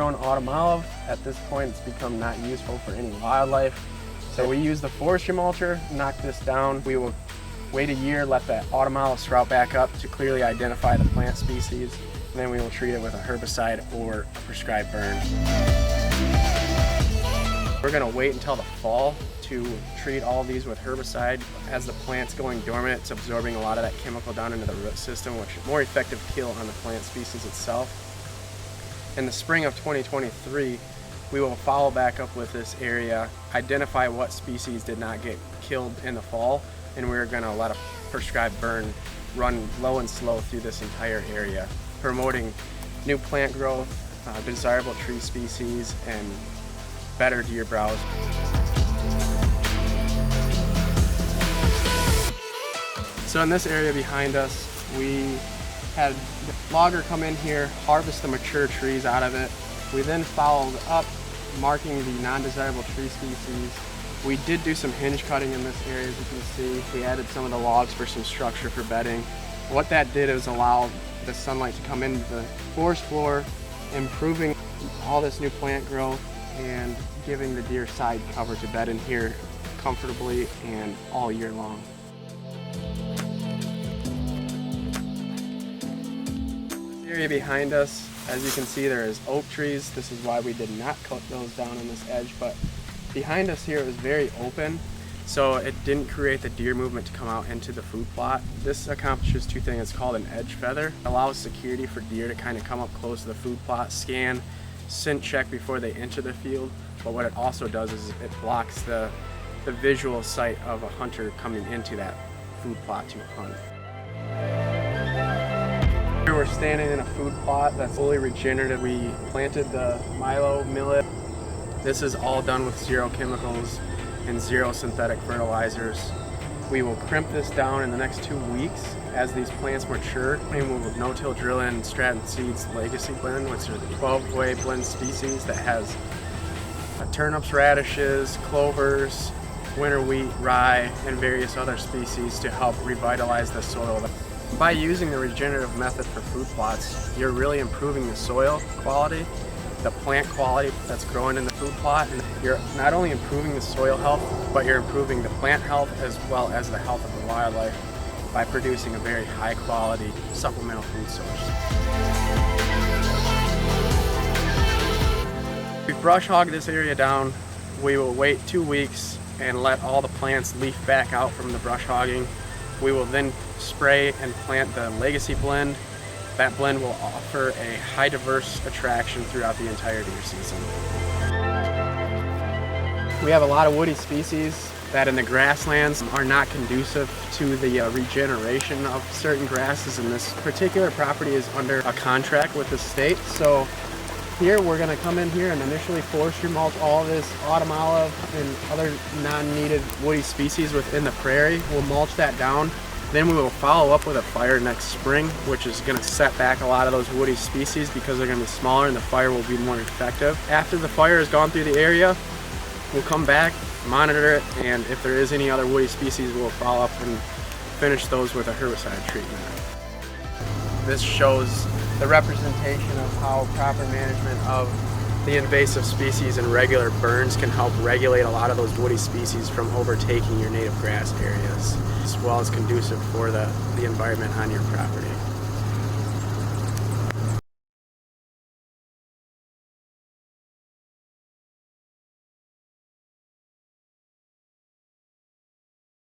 grown autumn olive. At this point, it's become not useful for any wildlife. So we use the forestry mulcher, knock this down. We will wait a year, let that autumn olive sprout back up to clearly identify the plant species. And then we will treat it with a herbicide or a prescribed burn. We're gonna wait until the fall to treat all of these with herbicide. As the plant's going dormant, it's absorbing a lot of that chemical down into the root system, which is a more effective kill on the plant species itself. In the spring of 2023, we will follow back up with this area, identify what species did not get killed in the fall, and we're gonna let a prescribed burn run low and slow through this entire area, promoting new plant growth, desirable tree species, and better deer browse. So in this area behind us, we had the logger come in here, harvest the mature trees out of it. We then followed up, marking the non-desirable tree species. We did do some hinge cutting in this area, as you can see. We added some of the logs for some structure for bedding. What that did is allow the sunlight to come into the forest floor, improving all this new plant growth and giving the deer side cover to bed in here comfortably and all year long. The area behind us, as you can see, there is oak trees. This is why we did not cut those down on this edge, but behind us here it was very open, so it didn't create the deer movement to come out into the food plot. This accomplishes two things. It's called an edge feather. It allows security for deer to kind of come up close to the food plot, scan, scent check before they enter the field. But what it also does is it blocks the visual sight of a hunter coming into that food plot to hunt. Here we're standing in a food plot that's fully regenerative. We planted the milo, millet. This is all done with zero chemicals and zero synthetic fertilizers. We will crimp this down in the next 2 weeks as these plants mature, and we will no-till drill in Stratton Seeds Legacy Blend, which is a 12-way blend species that has turnips, radishes, clovers, winter wheat, rye, and various other species to help revitalize the soil. By using the regenerative method for food plots, you're really improving the soil quality, the plant quality that's growing in the food plot, and you're not only improving the soil health, but you're improving the plant health as well as the health of the wildlife by producing a very high quality supplemental food source. We brush hog this area down. We will wait 2 weeks and let all the plants leaf back out from the brush hogging. We will then spray and plant the Legacy Blend. That blend will offer a high diverse attraction throughout the entire deer season. We have a lot of woody species that in the grasslands are not conducive to the regeneration of certain grasses, and this particular property is under a contract with the state. So here we're going to come in here and initially forestry mulch all of this autumn olive and other non-needed woody species within the prairie. We'll mulch that down. Then we will follow up with a fire next spring, which is going to set back a lot of those woody species because they're going to be smaller and the fire will be more effective. After the fire has gone through the area, we'll come back, monitor it, and if there is any other woody species, we'll follow up and finish those with a herbicide treatment. This shows the representation of how proper management of the invasive species and regular burns can help regulate a lot of those woody species from overtaking your native grass areas, as well as conducive for the environment on your property.